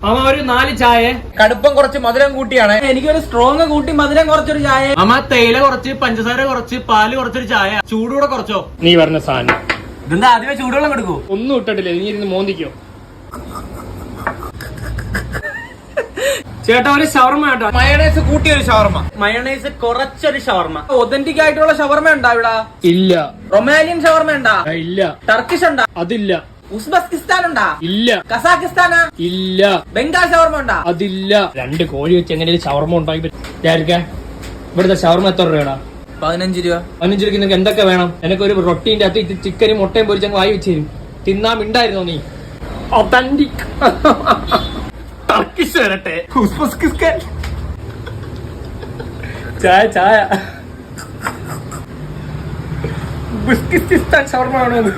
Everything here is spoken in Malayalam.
അമ്മ ഒരു 4 ചായ. കടുപ്പം കുറച്ച് മധുരം കൂട്ടിയാണ്. എനിക്കൊരു സ്ട്രോങ് കൂട്ടി മധുരം കുറച്ചൊരു ചായ. അമ്മ തേയില കുറച്ച്, പഞ്ചസാര കുറച്ച്, പാല് കുറച്ചൊരു ചായ. ചൂടുകൂടെ കുറച്ചോ? നീ പറഞ്ഞ സാധനം ഇതെന്താ ആദ്യമേ ചൂടുവെള്ളം കൊടുക്കൂ? ഒന്നും ഇട്ടിട്ടില്ല, നീ ഇരുന്ന് മോന്തിക്കോ. ചേട്ടാ ഒരു ഷവർമ കേട്ടോ. മയണൈസ് കൂട്ടിയൊരു ഷവർമ. മയോണൈസ് കുറച്ചൊരു ഷവർമ. ഒതന്റിക് ആയിട്ടുള്ള ഷവർമ ഉണ്ടാ ഇവിടെ? ഇല്ല. റൊമാനിയൻ ഷവർമ ഉണ്ടാ? ഇല്ല. ടർക്കിഷ് ഉണ്ടാ? അതില്ല. ഉസ്ബെക്കിസ്ഥാൻ ഉണ്ടാ? ഇല്ല. കസാഖിസ്ഥാനാ? ഇല്ല. ബംഗാൾ ഷവർമ ഉണ്ടാ? അതില്ല. 2 കോഴി വെച്ച് എങ്ങനെ ഷവർമ ഉണ്ടാക്കി വിചാരിക്കാൻ? ഇവിടുത്തെ ഷവർമ എത്ര രൂപയാടാ? 15 രൂപ. 15 രൂപയ്ക്ക് നിങ്ങൾക്ക് എന്തൊക്കെ വേണം? എനിക്കൊരു റൊട്ടീന്റെ അകത്ത് ഇത് ചിക്കനും മുട്ടയും പൊരിച്ചങ്ങ് വായി വെച്ച് തരും. തിന്നാൻ മിണ്ടായിരുന്നോ നീ? ഒതന്റിക് ടർക്കിഷ് വരട്ടെ. ഉസ്ബെക്കിസ്ഥാൻ ചായ ഉസ്ബെക്കിസ്ഥാൻ ഷവർമ വേണമെന്ന്.